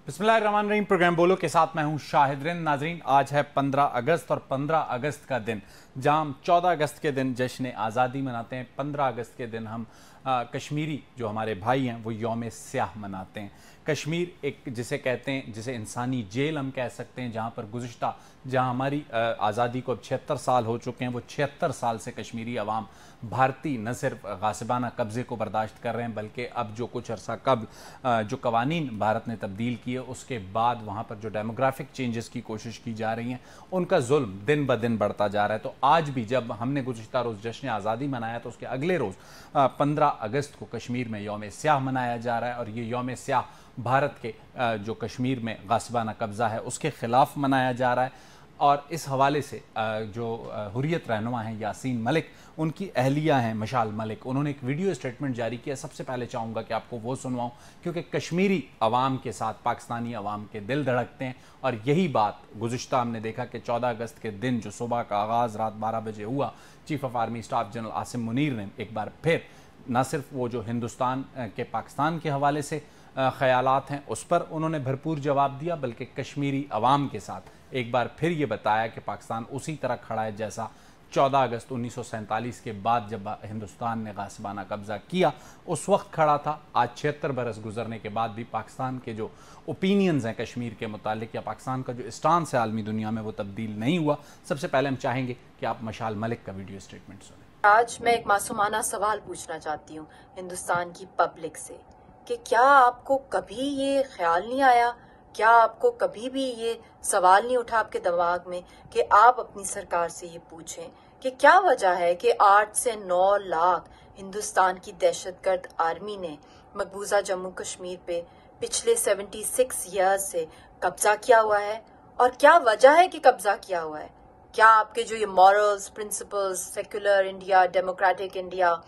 बिस्मिल्लाहिर्रहमानिर्रहीम। प्रोग्राम बोलो के साथ मैं हूं शाहिद रिंद। नाजरीन, आज है 15 अगस्त और 15 अगस्त का दिन जहां हम 14 अगस्त के दिन जश्न आज़ादी मनाते हैं, 15 अगस्त के दिन हम कश्मीरी जो हमारे भाई हैं वो यौम स्याह मनाते हैं। कश्मीर एक जिसे कहते हैं, जिसे इंसानी जेल हम कह सकते हैं, जहाँ पर गुज़िश्ता जहाँ हमारी आज़ादी को अब 76 साल हो चुके हैं, वो 76 साल से कश्मीरी अवाम भारतीय न सिर्फ गासिबाना कब्ज़े को बर्दाश्त कर रहे हैं, बल्कि अब जो कुछ अरसा कबल जो कवानीन भारत ने तब्दील किए उसके बाद वहाँ पर जो डेमोग्राफिक चेंजेस की कोशिश की जा रही हैं, उनका जुल्म दिन ब दिन बढ़ता जा रहा है। तो आज भी जब हमने गुज़िश्ता रोज़ जश्न आज़ादी मनाया तो उसके अगले रोज़ 15 अगस्त को कश्मीर में यौम स्याह मनाया जा रहा है। और ये यौम स्याह भारत के जो कश्मीर में गासिबाना कब्ज़ा है उसके ख़िलाफ़ मनाया जा रहा है। और इस हवाले से जो हुर्रियत रहनुमा हैं यासीन मलिक, उनकी अहलिया हैं मशाल मलिक, उन्होंने एक वीडियो स्टेटमेंट जारी किया। सबसे पहले चाहूँगा कि आपको वो सुनवाऊँ, क्योंकि कश्मीरी अवाम के साथ पाकिस्तानी अवाम के दिल धड़कते हैं। और यही बात गुज़िश्ता हमने देखा कि 14 अगस्त के दिन जो सुबह का आगाज़ रात 12 बजे हुआ, chief of army staff general Asim Munir ने एक बार फिर न सिर्फ वो जो हिंदुस्तान के पाकिस्तान के हवाले से ख़यालात हैं उस पर उन्होंने भरपूर जवाब दिया, बल्कि कश्मीरी अवाम के साथ एक बार फिर ये बताया कि पाकिस्तान उसी तरह खड़ा है जैसा 14 अगस्त 1947 के बाद जब हिंदुस्तान ने गासिबाना कब्ज़ा किया उस वक्त खड़ा था। आज 76 बरस गुजरने के बाद भी पाकिस्तान के जो ओपिनियंस हैं कश्मीर के मुतालिक, या पाकिस्तान का जो स्टांस है आलमी दुनिया में, वो तब्दील नहीं हुआ। सबसे पहले हम चाहेंगे कि आप मशाल मलिक का वीडियो स्टेटमेंट सुनें। आज मैं एक मासूमाना सवाल पूछना चाहती हूँ हिंदुस्तान की पब्लिक से कि क्या आपको कभी ये ख्याल नहीं आया, क्या आपको कभी भी ये सवाल नहीं उठा आपके दिमाग में कि आप अपनी सरकार से ये पूछें कि क्या वजह है कि 8 से 9 लाख हिंदुस्तान की दहशतगर्द आर्मी ने मकबूजा जम्मू कश्मीर पे पिछले 76 ईयर्स से कब्जा किया हुआ है, और क्या वजह है कि कब्जा किया हुआ है? क्या आपके जो ये morals, principles, secular India, democratic India,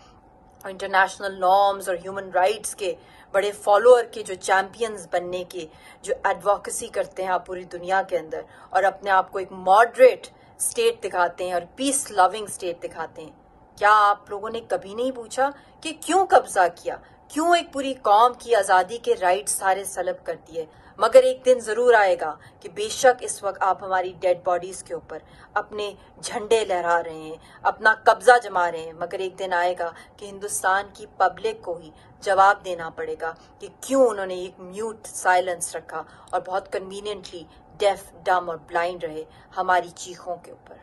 international norms और ह्यूमन राइट्स के बड़े फॉलोअर के जो चैंपियंस बनने के जो एडवोकेसी करते हैं आप पूरी दुनिया के अंदर, और अपने आप को एक मॉडरेट स्टेट दिखाते हैं और पीस लविंग स्टेट दिखाते हैं, क्या आप लोगों ने कभी नहीं पूछा कि क्यों कब्जा किया, क्यों एक पूरी कौम की आज़ादी के राइट्स सारे सलब कर दिए? मगर एक दिन जरूर आएगा कि बेशक इस वक्त आप हमारी डेड बॉडीज के ऊपर अपने झंडे लहरा रहे हैं, अपना कब्जा जमा रहे हैं, मगर एक दिन आएगा कि हिंदुस्तान की पब्लिक को ही जवाब देना पड़ेगा कि क्यों उन्होंने एक म्यूट साइलेंस रखा और बहुत कन्वीनियंटली डेफ, डम और ब्लाइंड रहे हमारी चीखों के ऊपर।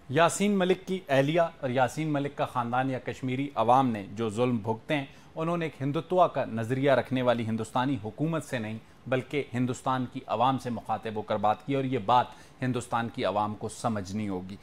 यासीन मलिक की अहलिया और यासीन मलिक का ख़ानदान या कश्मीरी अवाम ने जो जुल्म भुगते हैं, उन्होंने एक हिंदुत्व का नज़रिया रखने वाली हिंदुस्तानी हुकूमत से नहीं बल्कि हिंदुस्तान की अवाम से मुखातिब होकर बात की, और ये बात हिंदुस्तान की अवाम को समझनी होगी।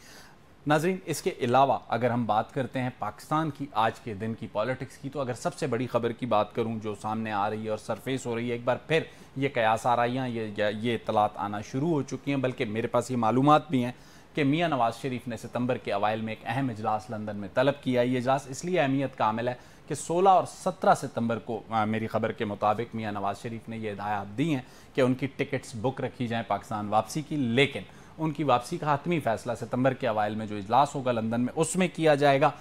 नाज़रीन, इसके अलावा अगर हम बात करते हैं पाकिस्तान की आज के दिन की पॉलिटिक्स की, तो अगर सबसे बड़ी खबर की बात करूं जो सामने आ रही है और सरफेस हो रही है, एक बार फिर ये कयास आराइयाँ, ये इतलात आना शुरू हो चुकी हैं, बल्कि मेरे पास ये मालूमात भी हैं कि मियाँ नवाज़ शरीफ ने सितंबर के अवाइल में एक अहम इजलास लंदन में तलब किया। ये इजलास इसलिए अहमियत का हामिल है कि 16 और 17 सितंबर को मेरी खबर के मुताबिक मियाँ नवाज़ शरीफ ने यह हिदायत दी हैं कि उनकी टिकट्स बुक रखी जाएँ पाकिस्तान वापसी की, लेकिन उनकी वापसी का हतमी फ़ैसला सितंबर के अवाइल में जो इजलास होगा लंदन में उसमें किया जाएगा।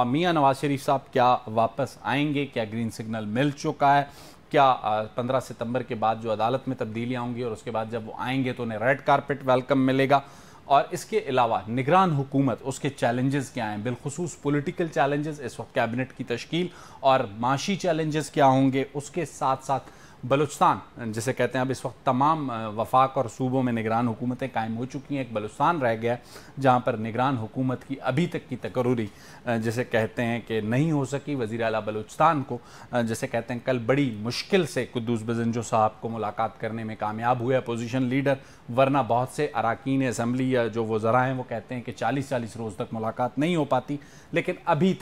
मियाँ नवाज़ शरीफ साहब क्या वापस आएंगे, क्या ग्रीन सिग्नल मिल चुका है, क्या 15 सितंबर के बाद जो अदालत में तब्दीलियाँ होंगी और उसके बाद जब वो आएंगे तो उन्हें रेड कारपेट वेलकम मिलेगा, और इसके अलावा निगरान हुकूमत उसके चैलेंजेस क्या हैं, बिलखुसूस पॉलिटिकल चैलेंजेस, इस वक्त कैबिनेट की तश्कील, और माशी चैलेंजेस क्या होंगे, उसके साथ साथ बलूचिस्तान जिसे कहते हैं, अब इस वक्त तमाम वफाक और सूबों में निगरान हुकूमतें कायम हो चुकी हैं, एक बलूचिस्तान रह गया है जहाँ पर निगरान हुकूमत की अभी तक की तकर्री जिसे कहते हैं कि नहीं हो सकी। वज़ीर आला बलूचिस्तान को जिसे कहते हैं कल बड़ी मुश्किल से कुद्दूस बजंजो साहब को मुलाकात करने में कामयाब हुए अपोजिशन लीडर, वरना बहुत से अरकान असम्बली या जो वज़रा हैं वो कहते हैं कि 40-40 रोज़ तक मुलाकात नहीं हो पाती। लेकिन अभी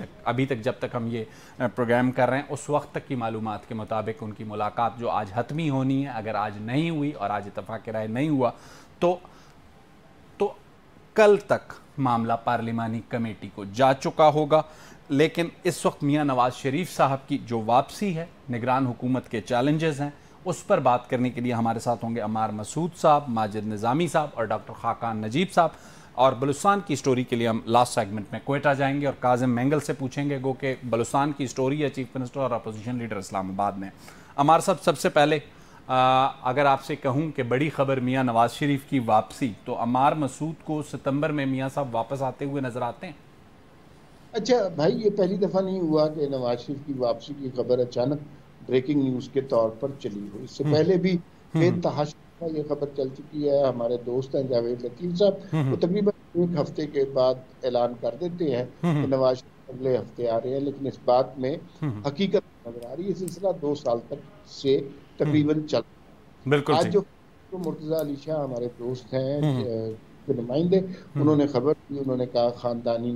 तक जब तक हम ये प्रोग्राम कर रहे हैं उस वक्त तक की मालूमात के मुताबिक उनकी मुलाकात जो आज हतमी होनी है, अगर आज नहीं हुई और आज इत्तफाक राय नहीं हुआ तो कल तक मामला पार्लिमानी कमेटी को जा चुका होगा। लेकिन इस वक्त मियाँ नवाज़ शरीफ साहब की जो वापसी है, निगरान हुकूमत के चैलेंजेस हैं, उस पर बात करने के लिए हमारे साथ होंगे अमार मसूद साहब, माजिद निज़ामी साहब और डॉक्टर खाकान नजीब साहब। और बलूचिस्तान की स्टोरी के लिए हम लास्ट सेगमेंट में कोयटा जाएंगे और काजिम मेंगल से पूछेंगे गो कि बलूचिस्तान की स्टोरी है चीफ मिनिस्टर और अपोजिशन लीडर इस्लामाबाद में। अमार साहब, सबसे पहले अगर आपसे कहूं कि बड़ी खबर मियां नवाज शरीफ की वापसी, तो अम्मार मसूद को सितंबर में मियां साहब वापस आते हुए नजर आते हैं? अच्छा भाई, ये पहली दफा नहीं हुआ कि नवाज शरीफ की वापसी की खबर अचानक ब्रेकिंग न्यूज के तौर पर चली हो। इससे पहले भी बेतहाशा ये खबर चल चुकी है। हमारे दोस्त हैं जावेद लतीफ साहब, वो तकरीबन एक हफ्ते के बाद ऐलान कर देते हैं कि नवाज शरीफ अगले हफ्ते आ रहे हैं, लेकिन इस बात में हकीकत नजर आ रही है। सिलसिला 2 साल तक से तकरीबन चल, बिल्कुल आज जो मुर्तजा अली शाह हमारे दोस्त हैं के नुमाइंदे, उन्होंने खबर दी, उन्होंने कहा खानदानी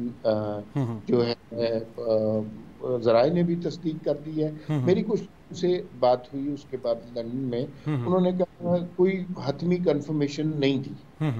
जो है जराए ने भी तस्दीक कर दी है। मेरी कुछ से बात हुई उसके बाद लंदन में, उन्होंने कहा कोई हतमी कंफर्मेशन नहीं दी,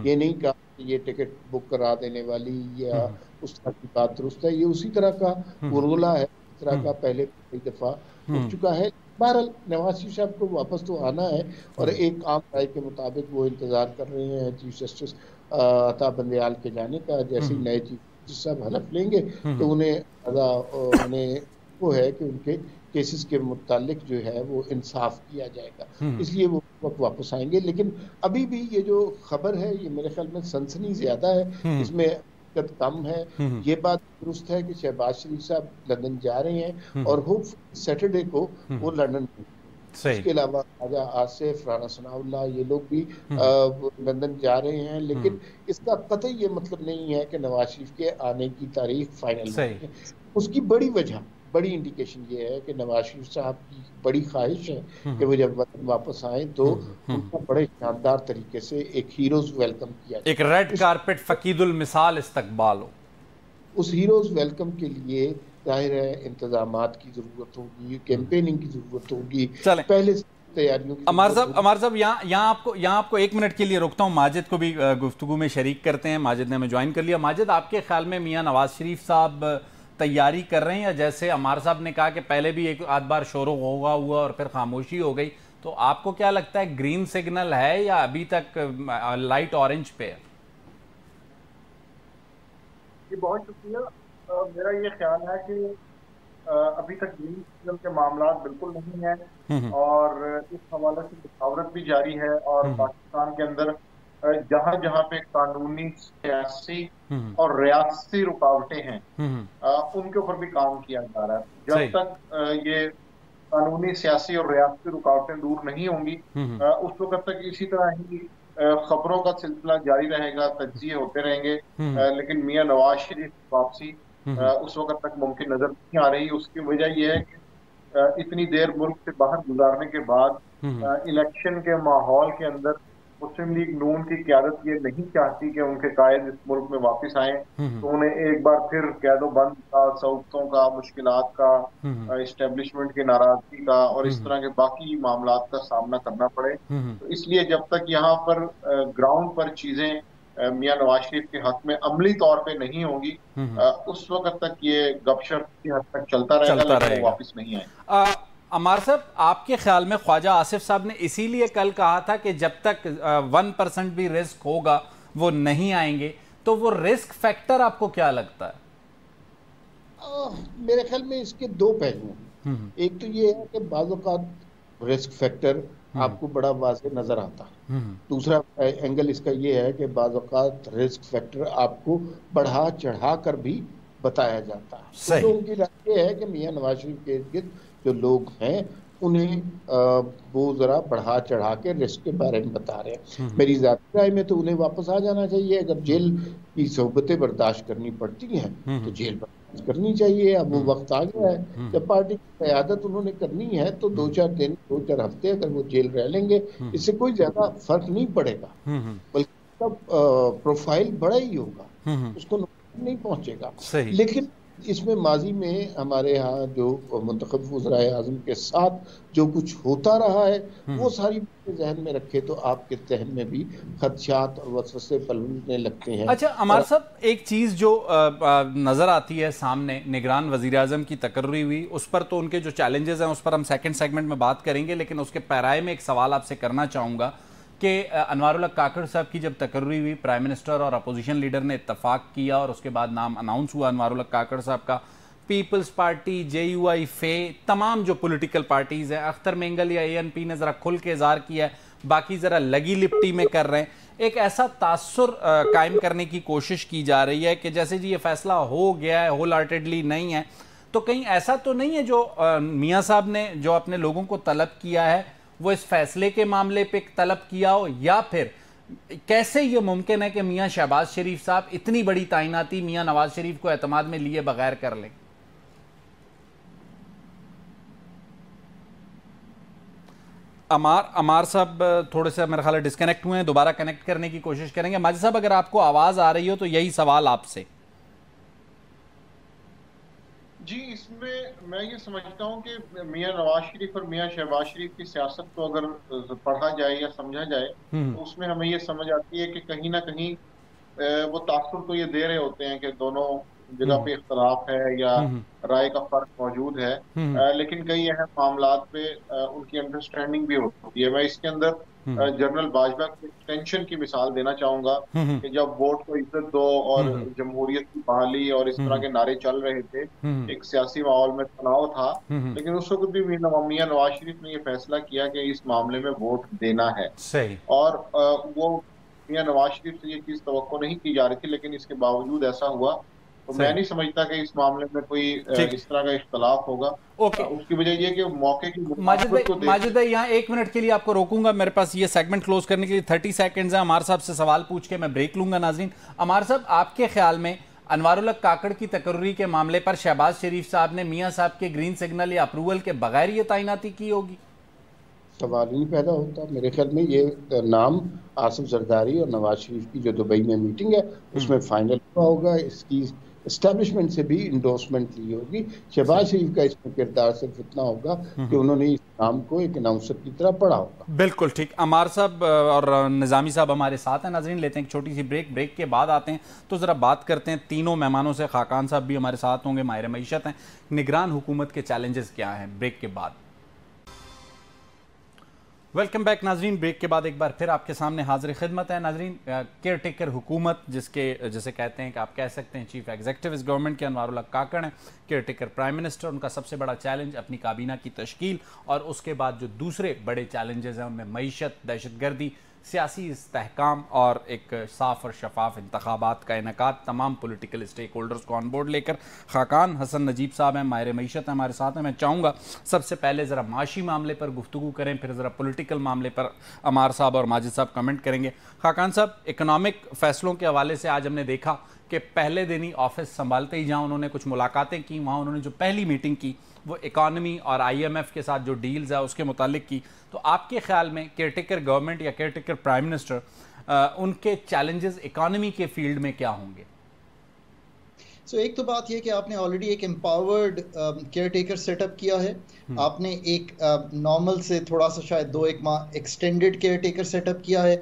ये नहीं कहा कि ये टिकट बुक करा देने वाली या उस तरह की बात दुरुस्त है। ये उसी तरह का उर्गुला है, इस तरह का पहले कई दफा हो चुका है। बहरहाल नवाज शरीफ साहब को वापस तो आना है, और एक आम राय के मुताबिक वो इंतजार कर रहे हैं चीफ जस्टिस अता बंदयाल के जाने का। जैसे ही नए चीफ जस्टिस साहब हलफ लेंगे तो उन्हें वो है कि उनके केसेस के मुतालिक जो है वो इंसाफ किया जाएगा, इसलिए वो वक्त वापस आएंगे। लेकिन अभी भी ये जो खबर है ये मेरे ख्याल में सनसनी ज्यादा है, इसमें कम है। ये बात दुरुस्त है कि शहबाज शरीफ साहब लंदन जा रहे हैं और होप सैटरडे को वो लंदन, इसके अलावा राजा आसिफ, राना सनाउल्लाह, ये लोग भी लंदन जा रहे हैं। लेकिन इसका कतई ये मतलब नहीं है कि नवाज शरीफ के आने की तारीख फाइनल है। उसकी बड़ी इंडिकेशन ये है कि नवाज शरीफ साहब की बड़ी ख्वाहिश है कि वो जब वापस आए तो उनका बड़े शानदार तरीके से एक हीरोज वेलकम किया जाए, एक रेड कारपेट फकीदुल मिसाल इस्तकबाल हो। उस हीरोज वेलकम के लिए जाहिर है इंतजामात की जरूरत होगी, कैंपेनिंग की जरूरत होगी, पहले से तैयारियों की। अमार साहब यहाँ आपको 1 मिनट के लिए रोकता हूँ, माजिद को भी गुफ्तगू में शरीक करते हैं। माजिद ने हमें ज्वाइन कर लिया। माजिद, आपके ख्याल में मियाँ नवाज शरीफ साहब तैयारी कर रहे हैं, या जैसे अमार साहब ने कहा कि पहले भी एक आध बार शोर हुआ और फिर खामोशी हो गई, तो आपको क्या लगता है ग्रीन सिग्नल है या अभी तक लाइट ऑरेंज पे है? बहुत शुक्रिया। मेरा ये ख्याल है कि अभी तक ग्रीन सिग्नल के मामला बिल्कुल नहीं है, और इस हवाले से मुशावरत भी जारी है, और पाकिस्तान के अंदर जहां जहां पे कानूनी, सियासी और रियासती रुकावटें हैं उनके ऊपर भी काम किया जा रहा है। जब तक ये कानूनी, सियासी और रियासती रुकावटें दूर नहीं होंगी उस वक्त तक इसी तरह ही खबरों का सिलसिला जारी रहेगा, तज्जिए होते रहेंगे। लेकिन मियां नवाज शरीफ वापसी उस वक्त तक मुमकिन नजर नहीं आ रही। उसकी वजह यह है कि इतनी देर मुल्क से बाहर गुजारने के बाद इलेक्शन के माहौल के अंदर मुस्लिम लीग नून की क़यादत ये नहीं चाहती कि उनके कायद इस मुल्क में वापस आए, तो उन्हें एक बार फिर कैदोबंद का, सऊकतों का, मुश्किलात का, इस्टेब्लिशमेंट की नाराजगी का और इस तरह के बाकी मामलात का सामना करना पड़े। तो इसलिए जब तक यहाँ पर ग्राउंड पर चीजें मियां नवाज शरीफ के हक में अमली तौर पे नहीं होंगी, उस वक्त तक ये गपशप की हद तक चलता रहेगा, लेकिन वो वापस नहीं आए। अमार साहब, आपके ख्याल में ख्वाजा आसिफ साहब ने इसीलिए कल कहा था कि जब तक 1% भी रिस्क होगा वो नहीं आएंगे, तो वो रिस्क फैक्टर आपको क्या लगता है? मेरे ख्याल में इसके 2 पहलू हैं। एक तो ये है कि बाज़ औक़ात रिस्क फैक्टर आपको बड़ा वाज़ेह नजर आता है। दूसरा एंगल इसका ये है कि बाज़ औक़ात रिस्क फैक्टर आपको बढ़ा चढ़ा कर भी बताया जाता है। तो उनकी राय ये है कि मियां नवाज शरीफ के इर्द गिर्द जो लोग हैं उन्हें वो जरा बढ़ा चढ़ा के रिस्क के बारे में बता रहे हैं। मेरी ज़ाती राय में तो उन्हें वापस आ जाना चाहिए। अगर जेल की सोहबतें बर्दाश्त करनी पड़ती हैं तो जेल बर्दाश्त करनी चाहिए। अब वो वक्त आ गया है जब पार्टी की क़यादत उन्होंने करनी है, तो 2-4 दिन, 2-4 हफ्ते अगर वो जेल रह लेंगे, इससे कोई ज्यादा फर्क नहीं पड़ेगा, बल्कि उसका प्रोफाइल बड़ा ही होगा, उसको नुकसान नहीं पहुंचेगा। लेकिन इसमें माजी में हमारे यहाँ जो मुंतखब वज़राए आज़म के साथ जो कुछ होता रहा है, वो सारी जहन में रखे तो आपके जहन में भी खदशात और वसवसे पलने लगते हैं। अच्छा अमार साहब, एक चीज़ जो नज़र आती है सामने, निगरान वज़ीर आज़म की तकर्री हुई, उस पर तो उनके जो चैलेंजेस हैं उस पर हम सेकंड सेगमेंट में बात करेंगे, लेकिन उसके पैराए में एक सवाल आपसे करना चाहूँगा कि अनवारुल हक काकड़ साहब की जब तकर्री हुई, प्राइम मिनिस्टर और अपोजिशन लीडर ने इत्तफाक किया और उसके बाद नाम अनाउंस हुआ अनवारुल हक काकड़ साहब का, पीपल्स पार्टी, JUI, फे, तमाम जो पॉलिटिकल पार्टीज हैं, अख्तर मेंगल या ANP ने ज़रा खुल के इज़हार किया है, बाकी ज़रा लगी लिपटी में कर रहे हैं। एक ऐसा तासुर कायम करने की कोशिश की जा रही है कि जैसे जी ये फैसला हो गया है, होल हार्टेडली नहीं है। तो कहीं ऐसा तो नहीं है जो मियाँ साहब ने जो अपने लोगों को तलब किया है वो इस फैसले के मामले पे तलब किया हो, या फिर कैसे ये मुमकिन है कि मियाँ शहबाज शरीफ साहब इतनी बड़ी तैनाती मियाँ नवाज शरीफ को एतमाद में लिए बगैर कर लें? अमार साहब थोड़े से मेरे ख्याल है डिस्कनेक्ट हुए हैं, दोबारा कनेक्ट करने की कोशिश करेंगे। माजिद साहब, अगर आपको आवाज़ आ रही हो तो यही सवाल आपसे। जी, इसमें मैं ये समझता हूँ कि मियाँ नवाज शरीफ और मियाँ शहबाज शरीफ की सियासत को अगर पढ़ा जाए या समझा जाए तो उसमें हमें ये समझ आती है कि कहीं ना कहीं वो तासुर तो ये दे रहे होते हैं कि दोनों जगह पे इख्तलाफ है या राय का फर्क मौजूद है, लेकिन कई अहम मामलात पे उनकी अंडरस्टैंडिंग भी होती है। मैं इसके अंदर जनरल बाजवा की एक्सटेंशन की मिसाल देना चाहूंगा कि जब वोट को इज्जत दो और जमहूरियत की बहाली और इस तरह के नारे चल रहे थे, एक सियासी माहौल में तनाव था, लेकिन उस वक्त भी मियाँ नवाज शरीफ ने यह फैसला किया कि इस मामले में वोट देना है। सही। और वो मियाँ नवाज शरीफ से ये चीज तवक्को नहीं की जा रही थी, लेकिन इसके बावजूद ऐसा हुआ। तो मैं नहीं समझता कि इस मामले में कोई इस तरह का इख्तलाफ होगा। उसकी वजह ये कि मौके की माजिद यहाँ 1 मिनट के लिए आपको रोकूंगा, मेरे पास ये सेगमेंट क्लोज करने के लिए 30 सेकंड्स है। अमार साहब से सवाल पूछ के मैं ब्रेक लूंगा। नाजरीन, अमार साहब, आपके ख्याल में अनवारुल हक काकड़ की तकर्री के मामले पर शहबाज शरीफ साहब ने मियाँ साहब के ग्रीन सिग्नल या अप्रूवल के बगैर ये तैनाती की होगी? सवाल ही नहीं पैदा होता। मेरे ख्याल में ये नाम आसिफ जरदारी और नवाज शरीफ की जो दुबई में मीटिंग है उसमें फाइनल हुआ होगा। इसकी एस्टेब्लिशमेंट से भी इंडोर्समेंट ली होगी। शहबाज शरीफ का इसमें किरदार सिर्फ इतना होगा कि उन्होंने इस नाम को एक अनाउंसर की तरह पढ़ा होगा। बिल्कुल ठीक। अमार साहब और निज़ामी साहब हमारे साथ हैं। नाज़रीन, लेते हैं एक छोटी सी ब्रेक के बाद आते हैं तो ज़रा बात करते हैं तीनों मेहमानों से। खाकान साहब भी हमारे साथ होंगे, माहिर मईशत हैं। निगरान हुकूमत के चैलेंजेस क्या हैं, ब्रेक के बाद। वेलकम बैक नाजरीन। ब्रेक के बाद एक बार फिर आपके सामने हाजिर खिदमत है। नाजरीन, केयर टेकर हुकूमत जिसे कहते हैं कि आप कह सकते हैं चीफ एग्जीक्यूटिव इस गवर्नमेंट के अनवारुल हक काकड़ हैं, केयर टेकर प्राइम मिनिस्टर। उनका सबसे बड़ा चैलेंज अपनी काबीना की तश्कील, और उसके बाद जो दूसरे बड़े चैलेंजेस हैं उनमें मईशत, दहशतगर्दी, सियासी इस्तेहकाम और एक साफ और शफाफ इंतखाबात का इनेकाद। तमाम पॉलिटिकल स्टेक होल्डर्स को ऑन बोर्ड लेकर खाकान हसन नजीब साहब हैं, माहिर मईशत हैं हमारे साथ हैं। मैं चाहूँगा सबसे पहले ज़रा माशी मामले पर गुफ्तगू करें, फिर ज़रा पॉलिटिकल मामले पर अमार साहब और माजिद साहब कमेंट करेंगे। खाकान साहब, इकनॉमिक फैसलों के हवाले से आज हमने देखा कि पहले दिन ही ऑफिस संभालते ही जहाँ उन्होंने कुछ मुलाकातें की, वहाँ उन्होंने जो पहली मीटिंग की वो इकॉनमी और IMF के साथ जो डील्स है उसके मुतालिक की। तो आपके ख्याल में केयरटेकर गवर्नमेंट या केयरटेकर प्राइम मिनिस्टर उनके चैलेंजेस इकॉनमी के फील्ड में क्या होंगे? एक तो बात यह कि आपने ऑलरेडी एक एम्पावर्ड केयर टेकर सेटअप किया है। आपने एक नॉर्मल से थोड़ा सा शायद 2-1 माह एक्सटेंडेड केयर टेकर सेटअप किया है।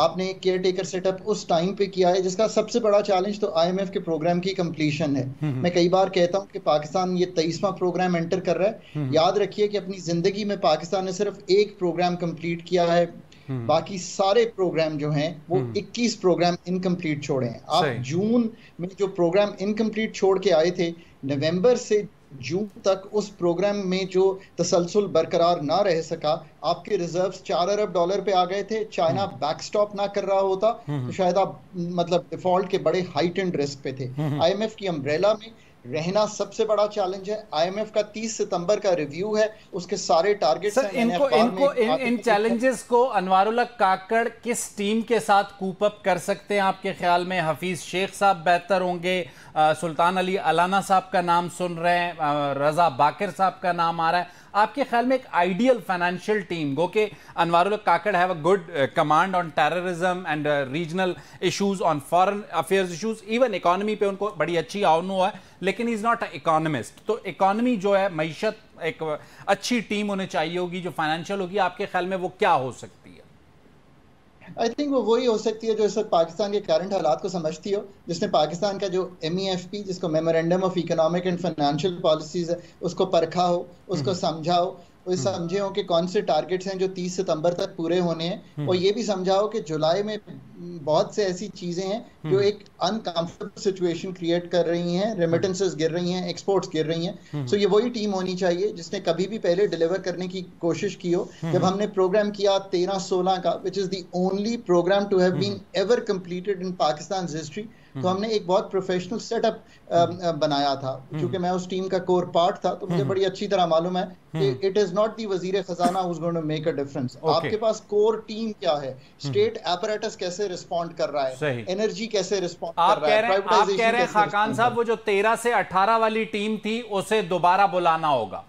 आपने एक केयर टेकर सेटअप उस टाइम पे किया है जिसका सबसे बड़ा चैलेंज तो IMF के प्रोग्राम की कंप्लीशन है। मैं कई बार कहता हूं कि पाकिस्तान ये 23वां प्रोग्राम एंटर कर रहा है। याद रखिए कि अपनी जिंदगी में पाकिस्तान ने सिर्फ एक प्रोग्राम कंप्लीट किया है, बाकी सारे प्रोग्राम जो हैं वो 21 प्रोग्राम इनकम्प्लीट छोड़े हैं। आप जून में जो प्रोग्राम इनकम्प्लीट छोड़ के आए थे, नवंबर से जून तक उस प्रोग्राम में जो तसलसल बरकरार ना रह सका, आपके रिजर्व्स $4 अरब पे आ गए थे। चाइना बैकस्टॉप ना कर रहा होता तो शायद आप मतलब डिफॉल्ट के बड़े हाइटेंड रिस्क पे थे। IMF की अम्ब्रेला में रहना सबसे बड़ा चैलेंज है। IMF का 30 सितंबर का रिव्यू है, उसके सारे टारगेट्स हैं। इन चैलेंजेस को अनवारुल हक काकड़ किस टीम के साथ कूप अप कर सकते हैं आपके ख्याल में? हफीज शेख साहब बेहतर होंगे, सुल्तान अली अलाना साहब का नाम सुन रहे हैं, रजा बाकिर साहब का नाम आ रहा है। आपके ख्याल में एक आइडियल फाइनेंशियल टीम, गो के Anwarul Haq Kakar have a good command on terrorism and regional issues, on foreign affairs issues, even economy पे उनको बड़ी अच्छी आवनु है, लेकिन इज नॉट अ इकोनॉमिस्ट। तो इकोनॉमी जो है, मईशत, एक अच्छी टीम उन्हें चाहिए होगी जो फाइनेंशियल होगी। आपके ख्याल में वो क्या हो सकती है? आई थिंक वो वही हो सकती है जो इस वक्त पाकिस्तान के करंट हालात को समझती हो, जिसने पाकिस्तान का जो MEFP, जिसको memorandum of economic and financial policies है, उसको परखा हो, उसको समझा हो, वो समझे हो कि कौन से टारगेट्स हैं जो 30 सितंबर तक पूरे होने हैं, और ये भी समझाओ कि जुलाई में बहुत से ऐसी चीजें हैं जो एक अनकंफर्टेबल सिचुएशन क्रिएट कर रही हैं, रेमिटेंसेस गिर रही हैं, एक्सपोर्ट्स गिर रही हैं। सो ये वही टीम होनी चाहिए जिसने कभी भी पहले डिलीवर करने की कोशिश की हो। जब हमने प्रोग्राम किया 13-16 का, which is the only programme to have been ever completed in Pakistan history, तो हमने एक बहुत प्रोफेशनल सेटअप बनाया था। क्योंकि मैं उस टीम का कोर पार्ट था, तो मुझे बड़ी अच्छी तरह मालूम है कि इट इज नॉट दी वजीर खजाना who's going to make a difference. आपके पास कोर टीम क्या है, स्टेट एपरेटस कैसे रिस्पॉन्ड कर रहा है, एनर्जी कैसे रिस्पॉन्ड कर रहा है, आप कह रहे हैं खाकान साहब वो जो 13 से 18 वाली टीम थी उसे दोबारा बुलाना होगा।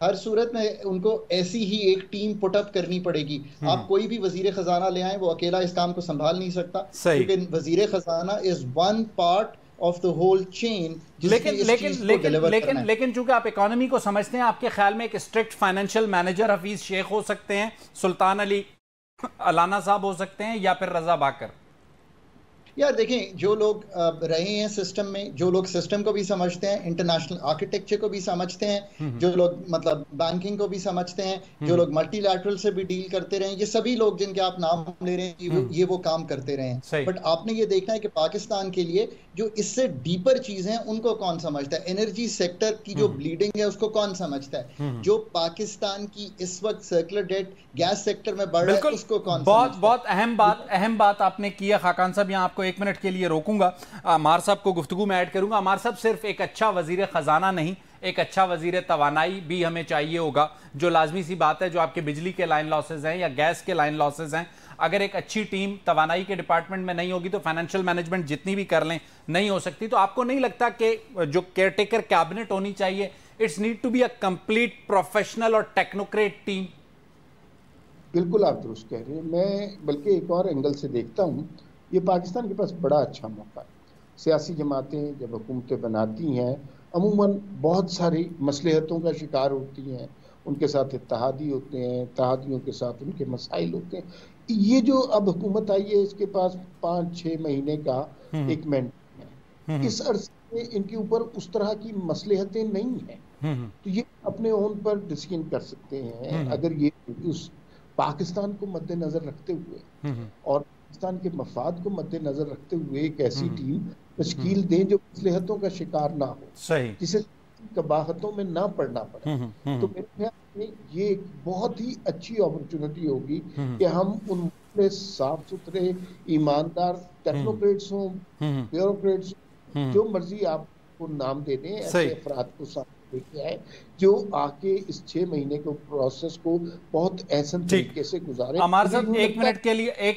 हर सूरत में उनको ऐसी ही एक टीम पुटअप करनी पड़ेगी। आप कोई भी वजीर खजाना ले आए, वो अकेला इस काम को संभाल नहीं सकता, क्योंकि वजीर खजाना is one part of the whole chain. लेकिन चूंकि आप इकोनॉमी को समझते हैं, आपके ख्याल में एक strict financial manager Hafeez Sheikh हो सकते हैं, सुल्तान अली अलाना साहब हो सकते हैं, या फिर रजा बाकर? यार देखें, जो लोग रहे हैं सिस्टम में, जो लोग सिस्टम को भी समझते हैं, इंटरनेशनल आर्किटेक्चर को भी समझते हैं, जो लोग मतलब बैंकिंग को भी समझते हैं, जो लोग मल्टीलैटरल से भी डील करते रहे, ये सभी लोग जिनके आप नाम ले रहे हैं, ये वो काम करते रहे हैं। बट आपने ये देखना है कि पाकिस्तान के लिए जो इससे डीपर चीजें हैं उनको कौन समझता है। एनर्जी सेक्टर की जो ब्लीडिंग है उसको कौन समझता है। जो पाकिस्तान की इस वक्त सर्कुलर डेट गैस सेक्टर में बढ़ रहा है उसको कौन समझता है। बहुत अहम बात आपने की है खाकान साहब। यहाँ आपको 1 मिनट के लिए रोकूंगा, अमार साहब को गुफ्तगू में ऐड करूंगा। अमार साहब, सिर्फ एक अच्छा वजीर खजाना नहीं, एक अच्छा वजीर तवानाई भी हमें चाहिए होगा, जो लाजमी सी बात है। जो आपके बिजली के लाइन लॉसेज हैं या गैस के लाइन लॉसेज हैं, अगर एक अच्छी टीम तवानाई के डिपार्टमेंट में नहीं होगी तो फाइनेंशियल मैनेजमेंट जितनी भी कर लें नहीं हो सकती। तो आपको नहीं लगता कि जो केयरटेकर कैबिनेट होनी चाहिए, it's need to be a complete professional और टेक्नोक्रेट टीम? बिल्कुल आप दुरुस्त कह रहे हैं। मैं बल्कि एक और एंगल से देखता हूँ, ये पाकिस्तान के पास बड़ा अच्छा मौका है। सियासी जमातें जब हुकूमतें बनाती हैं, अमूमन बहुत सारी मसलहतों का शिकार होती हैं, उनके साथ इत्तेहादी होते हैं, इत्तेहादियों के साथ उनके मसाइल होते हैं। ये जो अब हुकूमत आई है, इसके पास 5-6 महीने का एक मैंडेट है। इस अरसे में इनके ऊपर उस तरह की मसलहतें नहीं हैं, तो ये अपने ओन पर डिसीजन कर सकते हैं। अगर ये उस पाकिस्तान को मद्देनजर रखते हुए और पाकिस्तान के मफाद को मद्देनजर रखते हुए एक ऐसी टीम तश्कील दें जो मसलहतों का शिकार ना हो, जिसे कबाहतों में ना पड़ना पड़े, तो मेरे ख्याल में ये एक बहुत ही अच्छी अपॉर्चुनिटी होगी कि हम उन साफ सुथरे ईमानदार टेक्नोक्रेट्स हों, ब्यूरोक्रेट्स, जो मर्जी आपको नाम दे दें, ऐसे अफराद को साथ लेके आए जो आके इस 6 महीने के प्रोसेस को बहुत ऐसन तरीके से गुजारे। अमार साहब, 1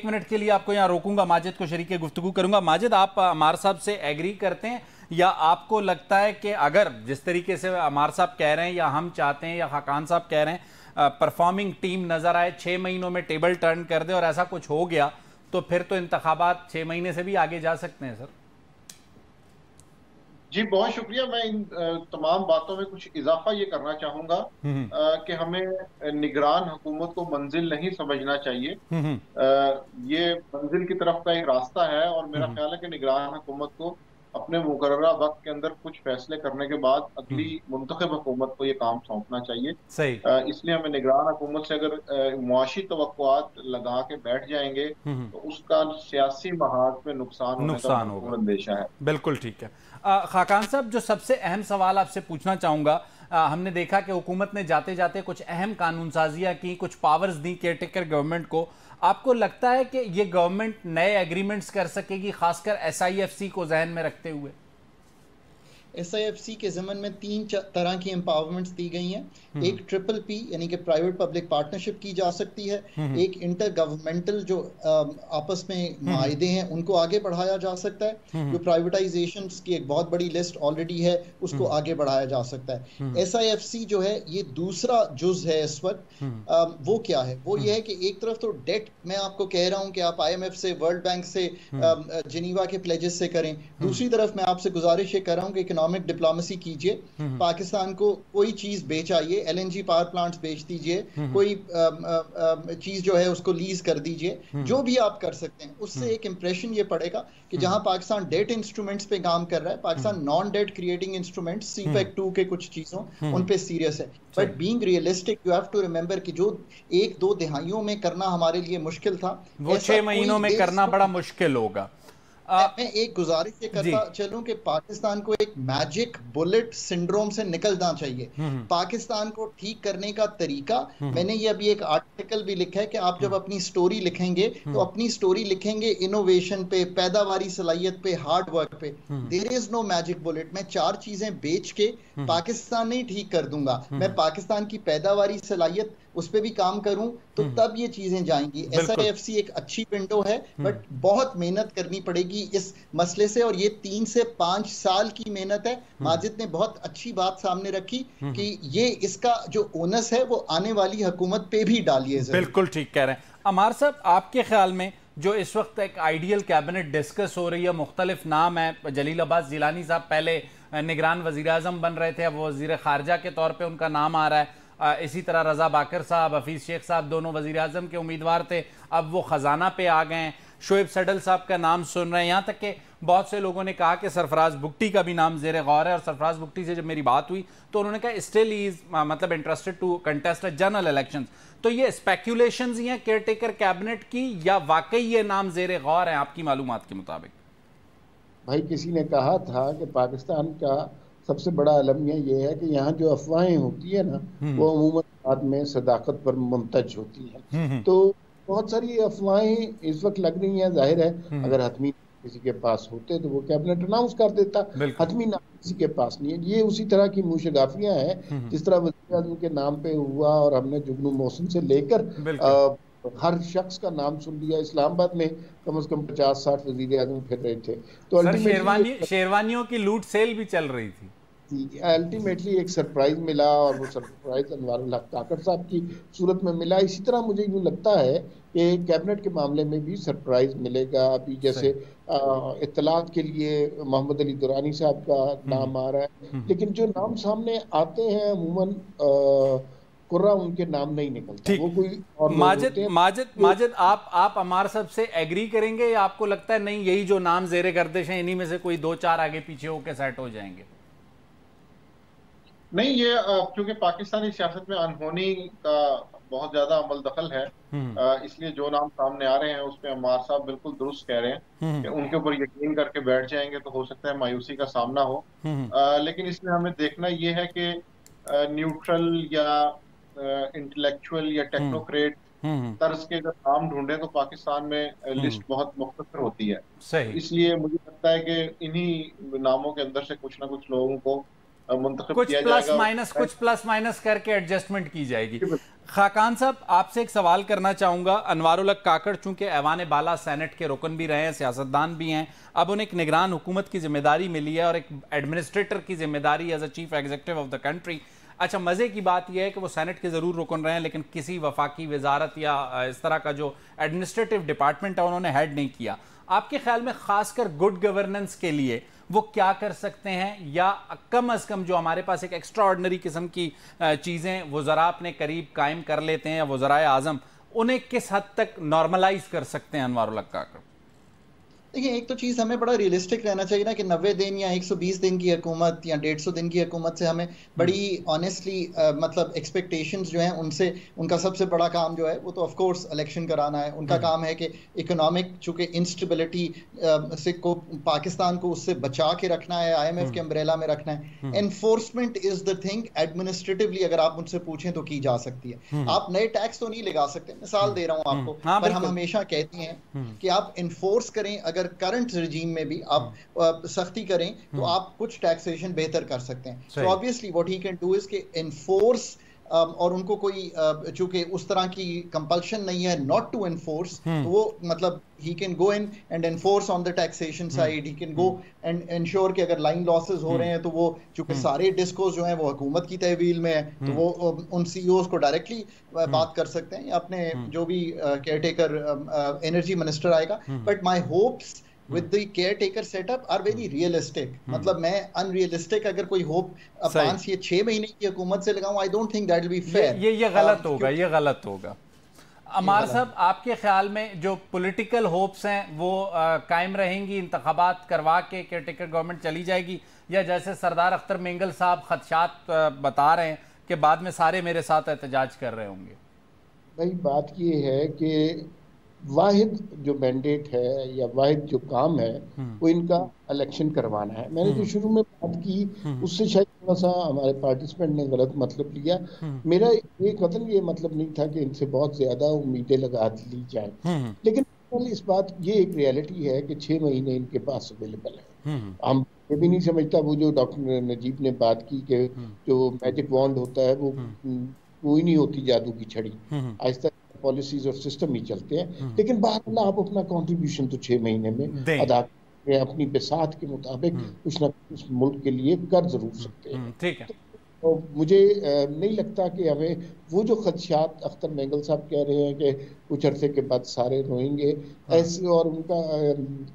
मिनट के लिए आपको यहाँ रोकूंगा, माजिद को शरीक गुफ्तगू करूंगा। माजिद, आप अमार साहब से एग्री करते हैं, या आपको लगता है कि अगर जिस तरीके से अमार साहब कह रहे हैं या हम चाहते हैं या खाकान साहब कह रहे हैं, परफॉर्मिंग टीम नजर आए, 6 महीनों में टेबल टर्न कर दे और ऐसा कुछ हो गया, तो फिर तो इंतखाबात 6 महीने से भी आगे जा सकते हैं? सर जी, बहुत शुक्रिया। मैं इन तमाम बातों में कुछ इजाफा ये करना चाहूंगा कि हमें निगरान हुकूमत को मंजिल नहीं समझना चाहिए। ये मंजिल की तरफ का एक रास्ता है, और मेरा ख्याल है कि निगरान हुकूमत को अपने मुकर्ररा वक्त के अंदर कुछ फैसले करने के बाद अगली मुंतखब हुकूमत को ये काम सौंपना चाहिए। इसलिए हमें निगरान हुकूमत से अगर मुआशी तवक्कुआत लगा के बैठ जाएंगे तो उसका सियासी महाज में नुकसान होगा, अंदेशा है। बिल्कुल ठीक है। खाकान साहब, जो सबसे अहम सवाल आपसे पूछना चाहूंगा, हमने देखा कि हुकूमत ने जाते जाते कुछ अहम कानून साजियाँ की, कुछ पावर्स दी केयरटेकर गवर्नमेंट को। आपको लगता है कि ये गवर्नमेंट नए एग्रीमेंट्स कर सकेगी, खासकर SIFC को जहन में रखते हुए? SIFC के ज़मन में 3 तरह की एम्पावरमेंट्स दी गई हैं। एक PPP यानी कि प्राइवेट पब्लिक पार्टनरशिप की जा सकती है। एक इंटर गवर्नमेंटल जो आपस में मायदे हैं उनको आगे बढ़ाया जा सकता है। जो प्राइवेटाइजेशन की एक बहुत बड़ी लिस्ट ऑलरेडी है उसको आगे बढ़ाया जा सकता है। SIFC जो है ये दूसरा जुज है इस वक्त। वो क्या है? वो ये है कि एक तरफ तो डेट मैं आपको कह रहा हूँ कि आप IMF से, वर्ल्ड बैंक से, जिनीवा के प्लेजेस से करें। दूसरी तरफ मैं आपसे गुजारिश ये कर रहा हूँ कि इकोनॉमिक इकोनॉमिक डिप्लोमेसी कीजिए, पाकिस्तान को कोई चीज बेच आइए, LNG पावर प्लांट्स बेच दीजिए, कोई चीज जो है उसको लीज कर दीजिए, जो भी आप कर सकते हैं। उससे एक इंप्रेशन ये पड़ेगा कि जहां पाकिस्तान डेट इंस्ट्रूमेंट्स पे काम कर रहा है, Pakistan non debt creating instruments CPEC 2 के कुछ चीजों उन पे सीरियस है। But being realistic you have to remember कि जो 1-2 दिहाइयों में करना हमारे लिए मुश्किल था, वो 6 महीनों में करना बड़ा मुश्किल होगा। मैं एक गुजारिश ये करता चलूं कि पाकिस्तान को एक मैजिक बुलेट सिंड्रोम से निकलना चाहिए। पाकिस्तान को ठीक करने का तरीका, मैंने ये अभी एक आर्टिकल भी लिखा है कि आप जब अपनी स्टोरी लिखेंगे तो अपनी स्टोरी लिखेंगे इनोवेशन पे, पैदावारी सलाहियत पे, हार्ड वर्क पे। There is no magic bullet. मैं 4 चीजें बेच के पाकिस्तान नहीं ठीक कर दूंगा, मैं पाकिस्तान की पैदावारी सलाहियत उस पर भी काम करूं तो तब ये चीजें जाएंगी। SIFC एक अच्छी विंडो है, बट बहुत मेहनत करनी पड़ेगी इस मसले से, और ये 3 से 5 साल की मेहनत है। माजिद ने बहुत अच्छी बात सामने रखी कि ये इसका जो ओनस है वो आने वाली हुकूमत पे भी डालिए। बिल्कुल ठीक कह रहे हैं अमार साहब। आपके ख्याल में जो इस वक्त एक आइडियल कैबिनेट डिस्कस हो रही है, मुख्तलिफ नाम है, जलील अब्बास जिलानी साहब पहले निगरान वजीर आजम बन रहे थे, अब वो वजीर खारजा के तौर पर उनका नाम आ रहा है। इसी तरह रजा बाकर साहब, हफीज शेख साहब दोनों वजीर आजम के उम्मीदवार थे, अब वो खजाना पे आ गए हैं। शोएब सडल साहब का नाम सुन रहे हैं, यहाँ तक कि बहुत से लोगों ने कहा कि सरफराज बुगटी का भी नाम जेर गौर है। और सरफराज बुगटी से जब मेरी बात हुई तो उन्होंने कहा स्टिल इज मतलब interested to contest general elections. तो ये स्पेक्यूलेशंस ही हैं केयर टेकर कैबिनेट की, या वाकई ये नाम जेर गौर है आपकी मालूमात के मुताबिक? भाई किसी ने कहा था कि पाकिस्तान का सबसे बड़ा अलमिया ये है कि यहाँ जो अफवाहें होती है ना वो अमूमन बाद में सदाकत पर मुमतज होती है। तो बहुत सारी अफवाहें इस वक्त लग रही हैं। जाहिर है अगर हतमी किसी के पास होते तो वो कैबिनेट अनाउंस कर देता, हतमी नाम किसी के पास नहीं है। ये उसी तरह की मुशगाफियां हैं जिस तरह वज़ीर आज़म के नाम पे हुआ, और हमने जुगनू मोहसिन से लेकर हर शख्स का नाम सुन लिया। इस्लामाबाद में कम से कम 50-60 वज़ीर आज़म फिर रहे थे। तो शेरवानियों की लूट सेल भी चल रही थी। अल्टीमेटली एक सरप्राइज मिला, और वो सरप्राइज अनवारुल हक काकड़ साहब की सूरत में मिला। इसी तरह मुझे यूँ लगता है कि कैबिनेट के मामले में भी सरप्राइज मिलेगा। अभी जैसे इत्तलात के लिए मोहम्मद अली दुरानी साहब का नाम आ रहा है, लेकिन जो नाम सामने आते हैं अमूमन कुर्रा उनके नाम नहीं निकलते, वो कोई और माजिद आप अमार साहब से एग्री करेंगे, या आपको लगता है नहीं यही जो नाम जेरे गर्दिश हैं इन्हीं में से कोई 2-4 आगे पीछे होकर सेट हो जाएंगे? नहीं, ये क्योंकि पाकिस्तानी सियासत में अनहोनी का बहुत ज्यादा अमल दखल है, इसलिए जो नाम सामने आ रहे हैं उसमें अम्मार साहब बिल्कुल दुरुस्त कह रहे हैं कि उनके ऊपर यकीन करके बैठ जाएंगे तो हो सकता है मायूसी का सामना हो। लेकिन इसमें हमें देखना ये है कि न्यूट्रल या इंटेलेक्चुअल या टेक्नोक्रेट तर्ज के अगर नाम ढूंढे तो पाकिस्तान में लिस्ट बहुत मुख्तसर होती है। सही। इसलिए मुझे लगता है कि इन्हीं नामों के अंदर से कुछ ना कुछ लोगों को कुछ प्लस माइनस करके एडजस्टमेंट की जाएगी। खाकान साहब, आपसे एक सवाल करना चाहूंगा। अनवारुल हक काकड़ चूंकि ऐवान बाला सेनेट के रुकन भी रहे हैं, सियासतदान भी हैं, अब उन्हें एक निगरान हुकूमत की जिम्मेदारी मिली है और एक एडमिनिस्ट्रेटर की जिम्मेदारी as a chief executive of the country. अच्छा, मज़े की बात यह है कि वो सेनेट के ज़रूर रुकन रहे हैं, लेकिन किसी वफाकी वजारत या इस तरह का जो एडमिनिस्ट्रेटिव डिपार्टमेंट है उन्होंने हेड नहीं किया। आपके ख्याल में खासकर गुड गवर्नेंस के लिए वो क्या कर सकते हैं, या कम अज़ कम जो हमारे पास एक एक्स्ट्रा ऑर्डिनरी किस्म की चीज़ें वज़रा अपने करीब कायम कर लेते हैं या वज़राए आज़म, उन्हें किस हद तक नॉर्मलाइज कर सकते हैं अनवारुल हक काकड़? देखिए, एक तो चीज़ हमें बड़ा रियलिस्टिक रहना चाहिए ना कि 90 दिन या 120 दिन की हुकूमत या 150 दिन की हुकूमत से हमें बड़ी ऑनेस्टली मतलब एक्सपेक्टेशंस जो हैं उनसे, उनका सबसे बड़ा काम जो है वो तो ऑफ कोर्स इलेक्शन कराना है। उनका काम है कि इकोनॉमिक चूंकि इंस्टेबिलिटी से को पाकिस्तान को उससे बचा के रखना है, IMF के अम्ब्रेला में रखना है। Enforcement is the thing. Administratively अगर आप मुझसे पूछें तो की जा सकती है। आप नए टैक्स तो नहीं लगा सकते, मिसाल दे रहा हूँ आपको, पर हम हमेशा कहते हैं कि आप इन्फोर्स करें। अगर करंट रजीम में भी आप सख्ती करें तो आप कुछ टैक्सेशन बेहतर कर सकते हैं। So obviously what he can do is कि एनफोर्स, और उनको कोई चूंकि उस तरह की कंपल्शन नहीं है नॉट टू एनफोर्स, तो वो मतलब he can go in and enforce on the taxation side. He can go and ensure कि अगर लाइन लॉसेस हो रहे हैं तो वो चूंकि सारे डिस्कोस जो हैं वो हुकूमत की तहवील में है, तो वो उन CEOs को डायरेक्टली बात कर सकते हैं, या अपने जो भी केयर टेकर एनर्जी मिनिस्टर आएगा। But my hopes with the caretaker setup are very realistic. मतलब मैं unrealistic अगर कोई hope 5 या 6 महीने की हुकूमत से लगाऊं, I don't think that will be fair. ये गलत होगा, ये गलत होगा। अमार साहब, आपके ख्याल में जो पॉलिटिकल होप्स हैं वो कायम रहेंगी, इंतखाबात करवा के केयरटेकर गवर्नमेंट चली जाएगी, या जैसे सरदार अख्तर मेंगल साहब खदशात बता रहे हैं कि बाद में सारे मेरे साथ एहतजाज कर रहे होंगे? भाई बात ये है कि वाहिद जो मैंडेट है या वाहिद जो काम है वो इनका इलेक्शन करवाना है। मैंने जो शुरू में बात की उससे शायद थोड़ा सा हमारे पार्टिसिपेंट ने गलत मतलब लिया। मेरा एक वतन ये मतलब नहीं था कि इनसे बहुत ज्यादा उम्मीदें लगा ली जाए, लेकिन इस बात ये एक रियलिटी है कि 6 महीने इनके पास अवेलेबल है। हम ये भी नहीं समझता वो जो डॉक्टर नजीब ने बात की कि जो मैजिक वॉन्ड होता है वो कोई नहीं होती जादू की छड़ी, आहिस्ता पॉलिसीज और सिस्टम ही चलते हैं। लेकिन बहरहाल आप अपना कंट्रीब्यूशन तो 6 महीने में अदा करें, अपनी बिसात के मुताबिक कुछ ना कुछ मुल्क के लिए कर जरूर सकते हैं। ठीक है। तो मुझे नहीं लगता कि हमें वो जो खदशात अख्तर मेंगल साहब कह रहे हैं कि कुछ अरसे के बाद सारे रोएंगे ऐसे, और उनका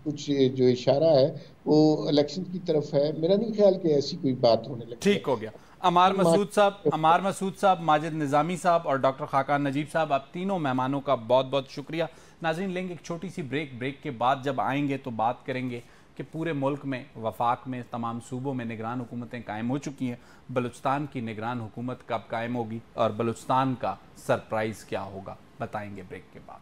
कुछ जो इशारा है वो इलेक्शन की तरफ है, मेरा नहीं ख्याल कि ऐसी कोई बात होने लगी। ठीक हो गया। अमार मसूद साहब, माजिद निज़ामी साहब और डॉक्टर खाकान नजीब साहब, आप तीनों मेहमानों का बहुत बहुत शुक्रिया। नाज़रीन, लेंगे एक छोटी सी ब्रेक के बाद जब आएंगे तो बात करेंगे कि पूरे मुल्क में, वफाक में, तमाम सूबों में निगरान हुकूमतें कायम हो चुकी हैं। बलूचिस्तान की निगरान हुकूमत कब कायम होगी और बलूचिस्तान का सरप्राइज़ क्या होगा, बताएंगे ब्रेक के बाद।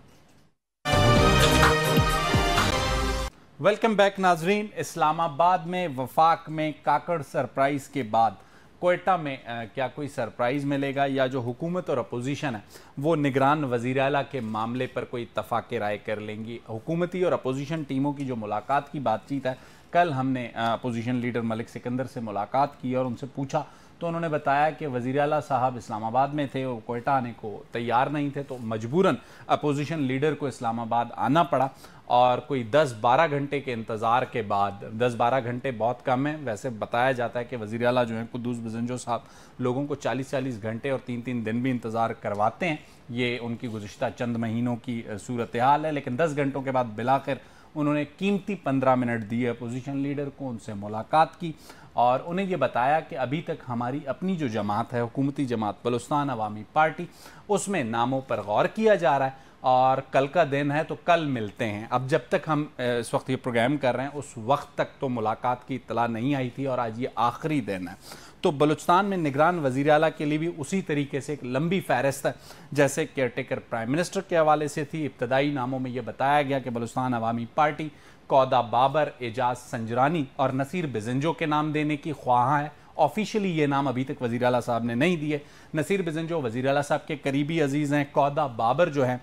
वेलकम बैक नाजरीन। इस्लामाबाद में वफाक में काकड़ सरप्राइज़ के बाद कोयटा में क्या कोई सरप्राइज़ मिलेगा, या जो हुकूमत और अपोजिशन है वो निगरान वज़ीर आला के मामले पर कोई इत्तफ़ाक़ राय कर लेंगी? हुकूमती और अपोजिशन टीमों की जो मुलाकात की बातचीत है, कल हमने अपोजिशन लीडर मलिक सिकंदर से मुलाकात की और उनसे पूछा तो उन्होंने बताया कि वज़ीर आला साहब इस्लामाबाद में थे, वो कोयटा आने को तैयार नहीं थे, तो मजबूरन अपोजिशन लीडर को इस्लामाबाद आना पड़ा। और कोई 10-12 घंटे के इंतज़ार के बाद, 10-12 घंटे बहुत कम है, वैसे बताया जाता है कि वज़ीर आला जो हैं कुद्दूस बिज़ंजो साहब लोगों को 40-40 घंटे और 3-3 दिन भी इंतज़ार करवाते हैं। ये उनकी गुज़िश्ता चंद महीनों की सूरत हाल है, लेकिन 10 घंटों के बाद बिलाखिर उन्होंने कीमती 15 मिनट दिए अपोजिशन लीडर को, उनसे मुलाकात की और उन्हें ये बताया कि अभी तक हमारी अपनी जो जमात है, हुकूमती जमात बलूचिस्तान अवामी पार्टी, उसमें नामों पर गौर किया जा रहा है और कल का दिन है तो कल मिलते हैं। अब जब तक हम इस वक्त ये प्रोग्राम कर रहे हैं उस वक्त तक तो मुलाकात की इत्तला नहीं आई थी और आज ये आखिरी दिन है। तो बलूचिस्तान में निगरान वज़ीर आला के लिए भी उसी तरीके से एक लंबी फहरिस्त है जैसे केयरटेकर प्राइम मिनिस्टर के हवाले से थी। इब्तदाई नामों में यह बताया गया कि बलूचिस्तान अवामी पार्टी कौदा बाबर, एजाज संजरानी और नसीर बिज़ंजो के नाम देने की ख्वाह है। ऑफिशियली ये नाम अभी तक वज़ीर आला साहब ने नहीं दिए। नसीर बिज़ंजो वज़ीर आला साहब के करीबी अजीज़ हैं। कौदा बाबर जो हैं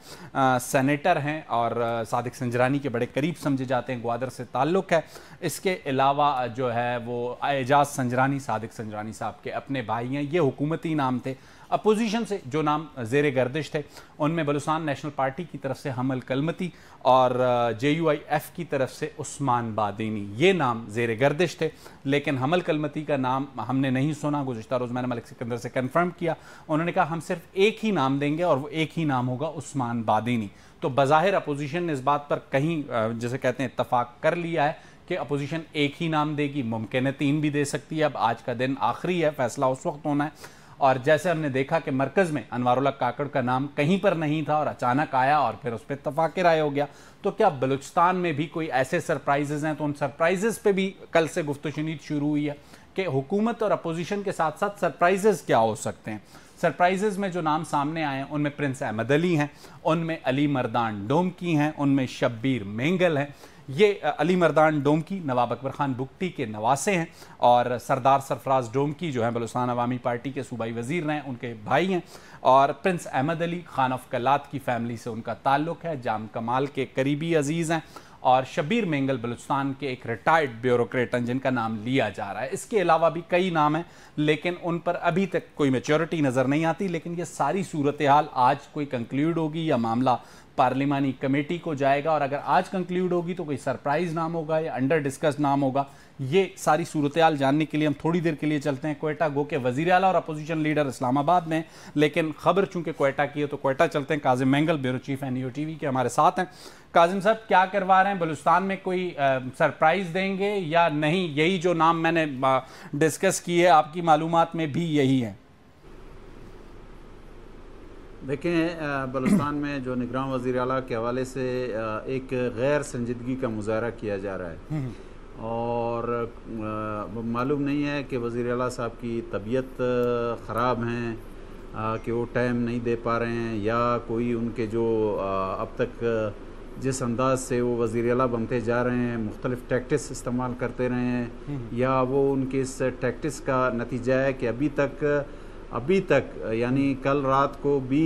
सेनेटर हैं और सादिक संजरानी के बड़े करीब समझे जाते हैं, ग्वादर से ताल्लुक़ है। इसके अलावा जो है वो एजाज संजरानी सादिक संजरानी साहब के अपने भाई हैं। ये हुकूमती नाम थे। अपोजिशन से जो नाम ज़ेरे गर्दिश थे उनमें बलूचिस्तान नेशनल पार्टी की तरफ से हमल कलमती और JUIF की तरफ से उस्मान बादीनी, ये नाम ज़ेरे गर्दिश थे। लेकिन हमल कलमती का नाम हमने नहीं सुना। गुज़िश्ता रोज़ मैंने मलिक सिकंदर से कंफर्म किया, उन्होंने कहा हम सिर्फ एक ही नाम देंगे और वो एक ही नाम होगा उस्मान बादीनी। तो बज़ाहिर अपोजिशन ने इस बात पर कहीं जैसे कहते हैं इत्तफाक कर लिया है कि अपोजिशन एक ही नाम देगी, मुमकिन है 3 भी दे सकती है। अब आज का दिन आखिरी है, फैसला उस वक्त होना है। और जैसे हमने देखा कि मरकज़ में अनवारुल्लाह काकड़ का नाम कहीं पर नहीं था और अचानक आया और फिर उस पर इत्तफाक राय हो गया। तो क्या बलूचिस्तान में भी कोई ऐसे सरप्राइजेज़ हैं? तो उन सरप्राइजेज़ पे भी कल से गुफ्तशुनीद शुरू हुई है कि हुकूमत और अपोजिशन के साथ साथ सरप्राइजेज़ क्या हो सकते हैं। सरप्राइजेज़ में जो नाम सामने आए हैं उनमें प्रिंस अहमद अली हैं, उनमें अली मर्दान डोमकी हैं, उनमें शब्बीर मेंगल हैं। ये अली मर्दान डोमकी नवाब अकबर खान बुगटी के नवासे हैं और सरदार सरफराज डोमकी जो हैं बलूचिस्तान अवामी पार्टी के सूबाई वज़ीर हैं, उनके भाई हैं। और प्रिंस अहमद अली खान ऑफ कलात की फैमिली से उनका ताल्लुक़ है, जाम कमाल के करीबी अजीज़ हैं। और शब्बीर मेंगल बलूचिस्तान के एक रिटायर्ड ब्यूरोक्रेट हैं जिनका नाम लिया जा रहा है। इसके अलावा भी कई नाम हैं लेकिन उन पर अभी तक कोई मैच्योरिटी नज़र नहीं आती। लेकिन ये सारी सूरत हाल आज कोई कंक्लूड होगी या मामला पार्लिमानी कमेटी को जाएगा, और अगर आज कंक्लूड होगी तो कोई सरप्राइज नाम होगा या अंडर डिस्कस नाम होगा ये सारी सूरत-ए-हाल जानने के लिए हम थोड़ी देर के लिए चलते हैं क्वेटा। गो के वज़ीर आला और अपोजिशन लीडर इस्लामाबाद में, लेकिन खबर चूंकि क्वेटा की है तो क्वेटा चलते हैं। Kazim Mengal bureau chief NEO TV के हमारे साथ हैं। काजिम साहब, क्या करवा रहे हैं? बलूचिस्तान में कोई सरप्राइज़ देंगे या नहीं? यही जो नाम मैंने डिस्कस किए आपकी मालूमात में भी यही है? देखें, बलूचिस्तान में जो निगरान वज़ीर आला के हवाले से एक गैर संजीदगी का मुजाहरा किया जा रहा है और मालूम नहीं है कि वज़ीर आला साहब की तबीयत ख़राब हैं कि वो टाइम नहीं दे पा रहे हैं, या कोई उनके जो अब तक जिस अंदाज से वो वज़ीर आला बनते जा रहे हैं, मुख्तलिफ़ टैक्टिक्स इस्तेमाल करते रहे हैं, या वो उनके इस टैक्टिक्स का नतीजा है कि अभी तक यानी कल रात को भी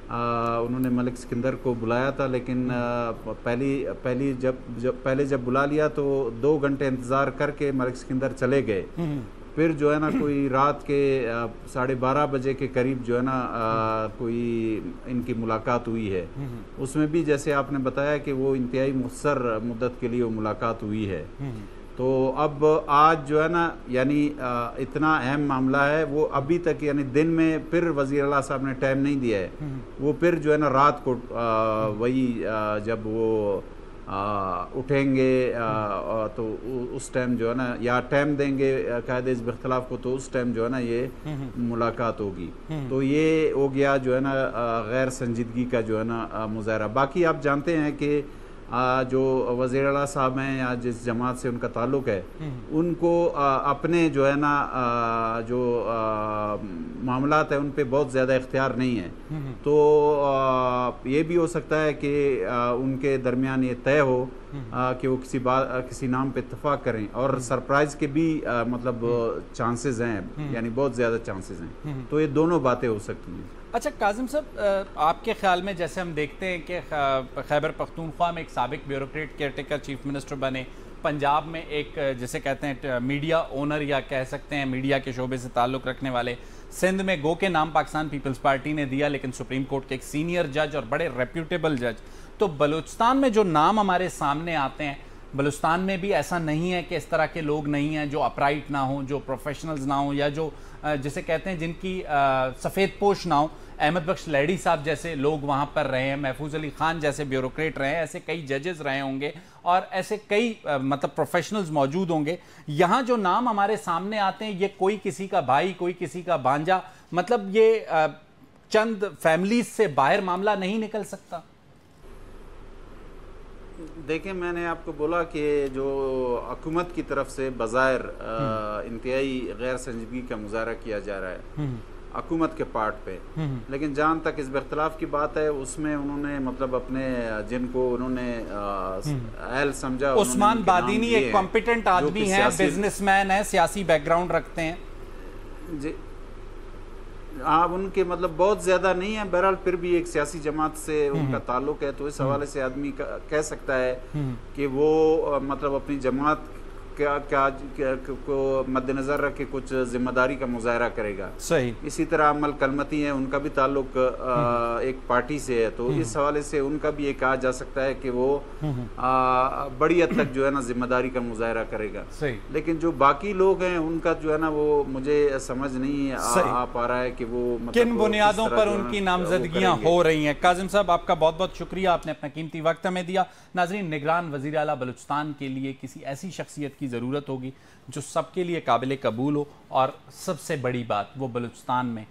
उन्होंने मलिक सिकंदर को बुलाया था, लेकिन पहले जब बुला लिया तो 2 घंटे इंतज़ार करके मलिक सिकंदर चले गए। फिर जो है ना कोई रात के 12:30 बजे के करीब जो है ना कोई इनकी मुलाकात हुई है। उसमें भी जैसे आपने बताया कि वो इंतहाई मुख्तसर मुद्दत के लिए वो मुलाकात हुई है। तो अब आज जो है ना यानी इतना अहम मामला है, वो अभी तक यानी दिन में फिर वज़ीर आला साहब ने टाइम नहीं दिया है। वो फिर जो है ना रात को वही जब वो उठेंगे तो उस टाइम जो है ना या टाइम देंगे कायदे हिज़्ब इख्तिलाफ को, तो उस टाइम जो है ना ये मुलाकात होगी। तो ये हो गया जो है ना गैर संजीदगी का जो है ना मुजाहरा। बाकी आप जानते हैं कि जो वज़ीर आला साहब हैं या जिस जमात से उनका ताल्लुक़ है, उनको अपने जो है ना जो मामलात है उन पे बहुत ज़्यादा इख्तियार नहीं है। तो ये भी हो सकता है कि उनके दरमियान ये तय हो कि वो किसी नाम पे इत्तफाक करें, और सरप्राइज़ के भी मतलब चांसेस हैं, यानी बहुत ज़्यादा चांसेस हैं। तो ये दोनों बातें हो सकती हैं। अच्छा काजिम साहब, आपके ख्याल में जैसे हम देखते हैं कि खैबर पख्तूनख्वा में एक साबिक ब्यूरोक्रेट केयरटेकर चीफ मिनिस्टर बने, पंजाब में एक जिसे कहते हैं मीडिया ओनर या कह सकते हैं मीडिया के शोबे से ताल्लुक़ रखने वाले, सिंध में गो के नाम पाकिस्तान पीपल्स पार्टी ने दिया लेकिन सुप्रीम कोर्ट के एक सीनियर जज और बड़े रेप्यूटेबल जज। तो बलूचिस्तान में जो नाम हमारे सामने आते हैं, बलूचिस्तान में भी ऐसा नहीं है कि इस तरह के लोग नहीं हैं जो अपराइट ना हों, जो प्रोफेशनल्स ना हों, या जो जिसे कहते हैं जिनकी सफ़ेद पोश ना हो। अहमद बख्श लैडी साहब जैसे लोग वहाँ पर रहे हैं, महफूज अली खान जैसे ब्यूरोक्रेट रहे हैं, ऐसे कई जजेस रहे होंगे और ऐसे कई मतलब प्रोफेशनल्स मौजूद होंगे। यहाँ जो नाम हमारे सामने आते हैं, ये कोई किसी का भाई, कोई किसी का भांजा, मतलब ये चंद फैमिलीज से बाहर मामला नहीं निकल सकता। देखें, मैंने आपको बोला कि जो हुकूमत की तरफ से बज़ाहिर इंतहाई गैर संजीदगी का मुजाहरा किया जा रहा है हुकूमत के पार्ट पे, लेकिन जहाँ तक इस इख्तिलाफ की बात है उसमें उन्होंने मतलब अपने जिनको उन्होंने अहल समझा, उस्मान बादीनी एक कॉम्पिटेंट आदमी है, बिजनेसमैन है, सियासी बैकग्राउंड रखते हैं जी। हाँ, उनके मतलब बहुत ज़्यादा नहीं है, बहरहाल फिर भी एक सियासी जमात से उनका ताल्लुक है, तो इस हवाले से आदमी कह सकता है कि वो मतलब अपनी जमात को मद्देनजर रख के कुछ जिम्मेदारी का मुजाहरा करेगा। सही। इसी तरह अमल कलमती है, उनका भी ताल्लुक एक पार्टी से है, तो इस हवाले से उनका भी ये कहा जा सकता है कि वो बड़ी हद तक जो है ना जिम्मेदारी का मुजाहरा करेगा। सही। लेकिन जो बाकी लोग हैं उनका जो है ना वो मुझे समझ नहीं आ पा रहा है कि वो मतलब किन बुनियादों पर उनकी नामजदगियां हो रही हैं। काजिम साहब, आपका बहुत बहुत शुक्रिया, आपने अपना कीमती वक्त हमें दिया। नाजरीन, निगरान वज़ीर आला बलूचिस्तान के लिए किसी ऐसी शख्सियत की ज़रूरत होगी जो सबके लिए काबिल कबूल हो, और सबसे बड़ी बात वो बलूचिस्तान में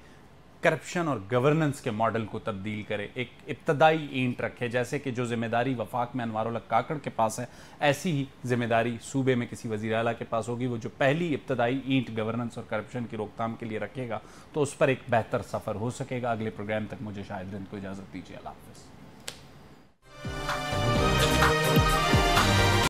करप्शन और गवर्नेंस के मॉडल को तब्दील करे, एक इब्तदाई ईंट रखे। जैसे कि जो जिम्मेदारी वफाक में अनवारुल हक काकड़ के पास है, ऐसी ही जिम्मेदारी सूबे में किसी वज़ीर आला के पास होगी। वो जो पहली इब्तदाई ईंट गवर्नेंस और करप्शन की रोकथाम के लिए रखेगा तो उस पर एक बेहतर सफ़र हो सकेगा। अगले प्रोग्राम तक मुझे शायद दिन को इजाज़त दीजिए। अल्लाह हाफ़िज़।